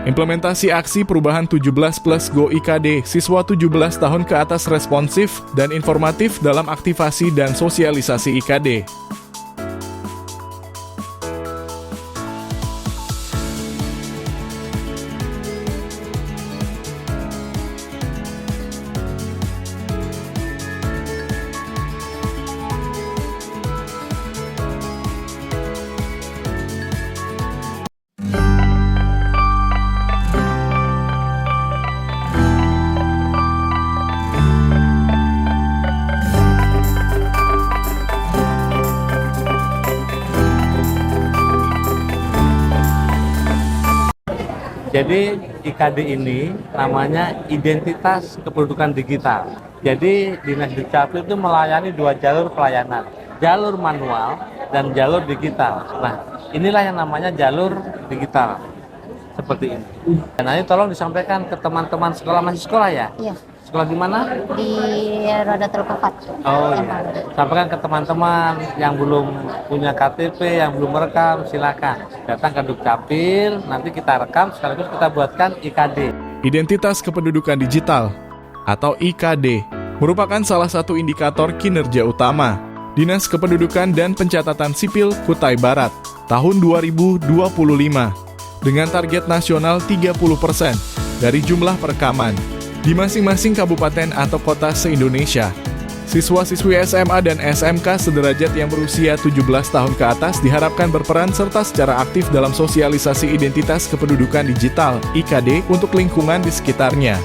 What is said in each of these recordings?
Implementasi aksi perubahan 17 plus Go IKD, siswa 17 tahun ke atas responsif dan informatif dalam aktivasi dan sosialisasi IKD. Jadi IKD ini namanya Identitas Kependudukan Digital. Jadi Dinas Dukcapil itu melayani dua jalur pelayanan, jalur manual dan jalur digital. Nah, inilah yang namanya jalur digital, seperti ini. Dan nanti tolong disampaikan ke teman-teman sekolah, masih sekolah ya? Iya, Sekolah di mana? di Roda Teluk 4. Oh iya. Sampaikan ke teman-teman yang belum punya KTP, yang belum merekam, silakan datang ke Dukcapil, nanti kita rekam sekaligus kita buatkan IKD. Identitas Kependudukan Digital atau IKD merupakan salah satu indikator kinerja utama Dinas Kependudukan dan Pencatatan Sipil Kutai Barat tahun 2025 dengan target nasional 30% dari jumlah perekaman di masing-masing kabupaten atau kota se-Indonesia. Siswa-siswi SMA dan SMK sederajat yang berusia 17 tahun ke atas diharapkan berperan serta secara aktif dalam sosialisasi identitas kependudukan digital (IKD) untuk lingkungan di sekitarnya.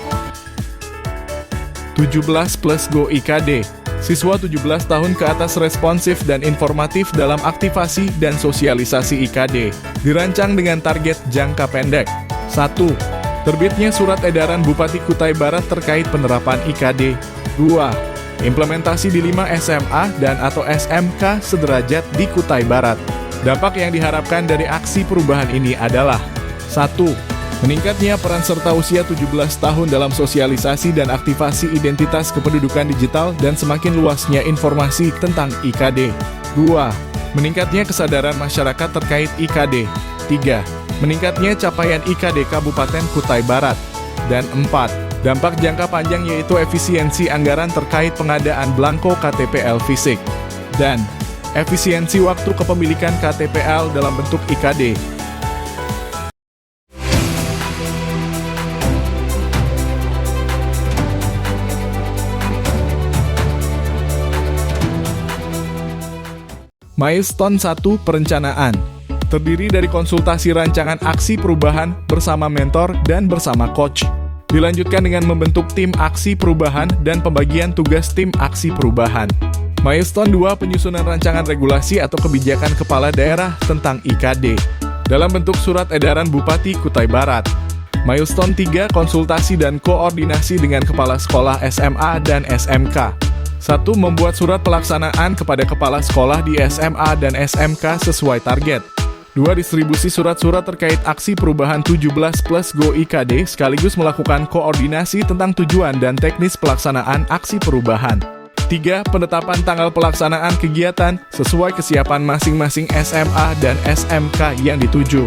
17 plus Go IKD. Siswa 17 tahun ke atas responsif dan informatif dalam aktivasi dan sosialisasi IKD. Dirancang dengan target jangka pendek. 1. Terbitnya Surat Edaran Bupati Kutai Barat terkait penerapan IKD. 2. Implementasi di 5 SMA dan atau SMK sederajat di Kutai Barat. Dampak yang diharapkan dari aksi perubahan ini adalah 1. Meningkatnya peran serta usia 17 tahun dalam sosialisasi dan aktivasi identitas kependudukan digital dan semakin luasnya informasi tentang IKD. 2. Meningkatnya kesadaran masyarakat terkait IKD. 3. Meningkatnya capaian IKD Kabupaten Kutai Barat. Dan 4. Dampak jangka panjang yaitu efisiensi anggaran terkait pengadaan blanko KTPL fisik. Dan efisiensi waktu kepemilikan KTPL dalam bentuk IKD. Milestone 1 Perencanaan terdiri dari konsultasi rancangan aksi perubahan bersama mentor dan bersama coach. Dilanjutkan dengan membentuk tim aksi perubahan dan pembagian tugas tim aksi perubahan. Milestone 2 Penyusunan rancangan regulasi atau kebijakan kepala daerah tentang IKD dalam bentuk surat edaran Bupati Kutai Barat. Milestone 3 Konsultasi dan koordinasi dengan kepala sekolah SMA dan SMK. 1. Membuat surat pelaksanaan kepada kepala sekolah di SMA dan SMK sesuai target. 2. Distribusi surat-surat terkait aksi perubahan 17 plus Go IKD sekaligus melakukan koordinasi tentang tujuan dan teknis pelaksanaan aksi perubahan. 3. Penetapan tanggal pelaksanaan kegiatan sesuai kesiapan masing-masing SMA dan SMK yang dituju.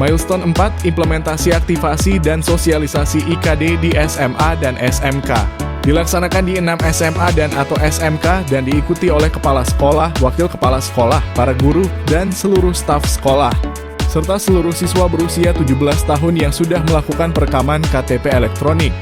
Milestone 4 Implementasi aktivasi dan sosialisasi IKD di SMA dan SMK. Dilaksanakan di 6 SMA dan atau SMK dan diikuti oleh kepala sekolah, wakil kepala sekolah, para guru, dan seluruh staf sekolah. Serta seluruh siswa berusia 17 tahun yang sudah melakukan perekaman KTP elektronik.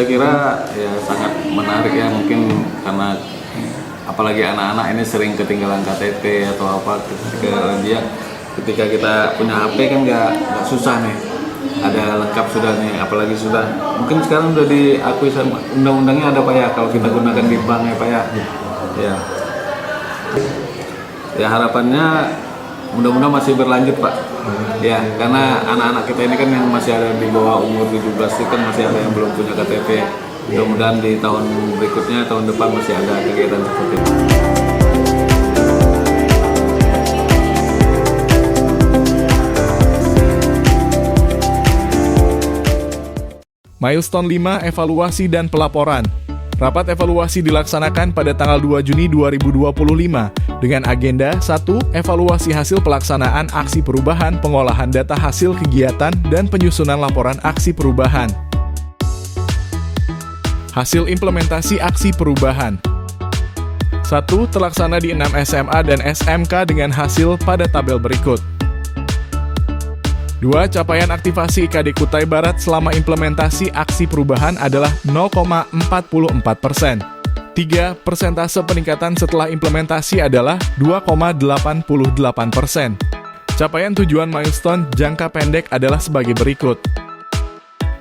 Saya kira ya sangat menarik ya, mungkin karena apalagi anak-anak ini sering ketinggalan KTP atau apa ketika kita punya HP kan nggak susah nih ada lengkap sudah nih, apalagi sudah mungkin sekarang udah diakui sama undang-undangnya ada Pak ya, kalau kita gunakan di bank ya Pak ya. Ya harapannya mudah-mudahan masih berlanjut Pak. Ya, karena anak-anak kita ini kan yang masih ada di bawah umur 17 itu kan masih ada yang belum punya KTP. Mudah-mudahan di tahun berikutnya, tahun depan masih ada kegiatan seperti itu. Milestone 5, evaluasi dan pelaporan. Rapat evaluasi dilaksanakan pada tanggal 2 Juni 2025 dengan agenda 1. Evaluasi hasil pelaksanaan aksi perubahan pengolahan data hasil kegiatan dan penyusunan laporan aksi perubahan. Hasil implementasi aksi perubahan. 1. Terlaksana di 6 SMA dan SMK dengan hasil pada tabel berikut. 2. Capaian aktivasi IKD Kutai Barat selama implementasi aksi perubahan adalah 0,44%. 3. Persentase peningkatan setelah implementasi adalah 2,88%. Capaian tujuan milestone jangka pendek adalah sebagai berikut.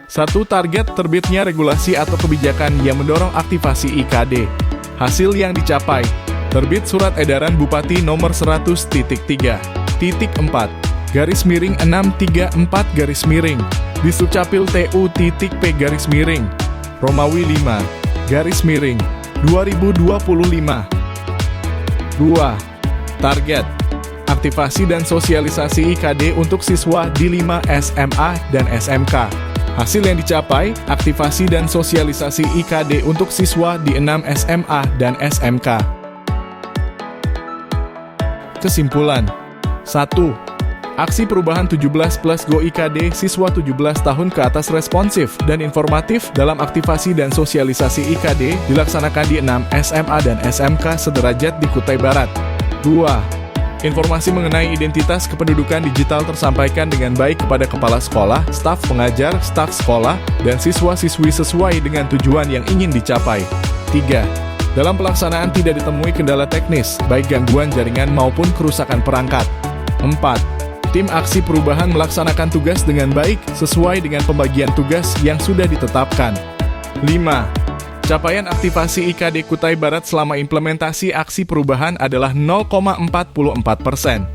1. Target terbitnya regulasi atau kebijakan yang mendorong aktivasi IKD. Hasil yang dicapai. Terbit Surat Edaran Bupati nomor 100.3.4 garis miring 634 garis miring Disdukcapil TU.P garis miring Romawi 5 garis miring 2025. 2. Target aktivasi dan sosialisasi IKD untuk siswa di 5 SMA dan SMK. Hasil yang dicapai, aktivasi dan sosialisasi IKD untuk siswa di 6 SMA dan SMK. Kesimpulan. 1. Aksi perubahan 17+ Go IKD siswa 17 tahun ke atas responsif dan informatif dalam aktivasi dan sosialisasi IKD dilaksanakan di 6 SMA dan SMK sederajat di Kutai Barat. 2. Informasi mengenai identitas kependudukan digital tersampaikan dengan baik kepada kepala sekolah, staf pengajar, staf sekolah, dan siswa-siswi sesuai dengan tujuan yang ingin dicapai. 3. Dalam pelaksanaan tidak ditemui kendala teknis, baik gangguan jaringan maupun kerusakan perangkat. 4. Tim aksi perubahan melaksanakan tugas dengan baik sesuai dengan pembagian tugas yang sudah ditetapkan. 5. Capaian aktivasi IKD Kutai Barat selama implementasi aksi perubahan adalah 0,44%.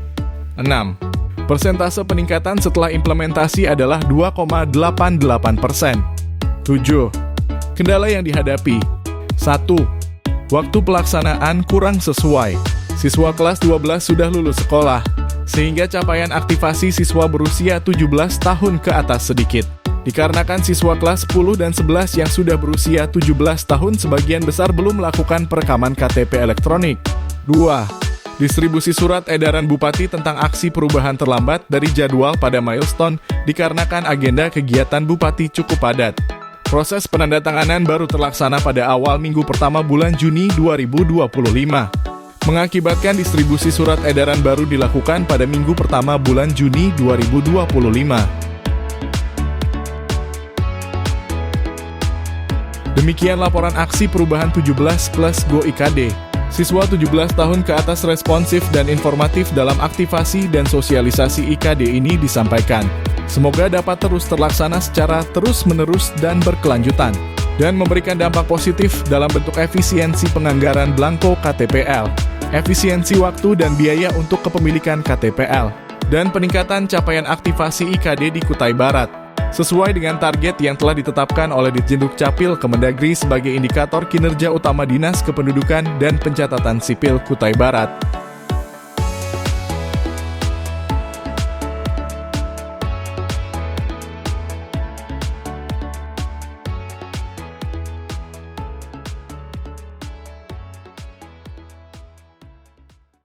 6. Persentase peningkatan setelah implementasi adalah 2,88%. 7. Kendala yang dihadapi. 1. Waktu pelaksanaan kurang sesuai. Siswa kelas 12 sudah lulus sekolah, sehingga capaian aktivasi siswa berusia 17 tahun ke atas sedikit. Dikarenakan siswa kelas 10 dan 11 yang sudah berusia 17 tahun sebagian besar belum melakukan perekaman KTP elektronik. 2. Distribusi surat edaran Bupati tentang aksi perubahan terlambat dari jadwal pada milestone dikarenakan agenda kegiatan Bupati cukup padat. Proses penandatanganan baru terlaksana pada awal minggu pertama bulan Juni 2025. Mengakibatkan distribusi surat edaran baru dilakukan pada minggu pertama bulan Juni 2025. Demikian laporan aksi perubahan 17+ Go IKD. Siswa 17 tahun ke atas responsif dan informatif dalam aktivasi dan sosialisasi IKD ini disampaikan. Semoga dapat terus terlaksana secara terus-menerus dan berkelanjutan, dan memberikan dampak positif dalam bentuk efisiensi penganggaran belangko KTPL, efisiensi waktu dan biaya untuk kepemilikan KTPL, dan peningkatan capaian aktivasi IKD di Kutai Barat, sesuai dengan target yang telah ditetapkan oleh Ditjendukcapil Kemendagri sebagai indikator kinerja utama Dinas Kependudukan dan Pencatatan Sipil Kutai Barat.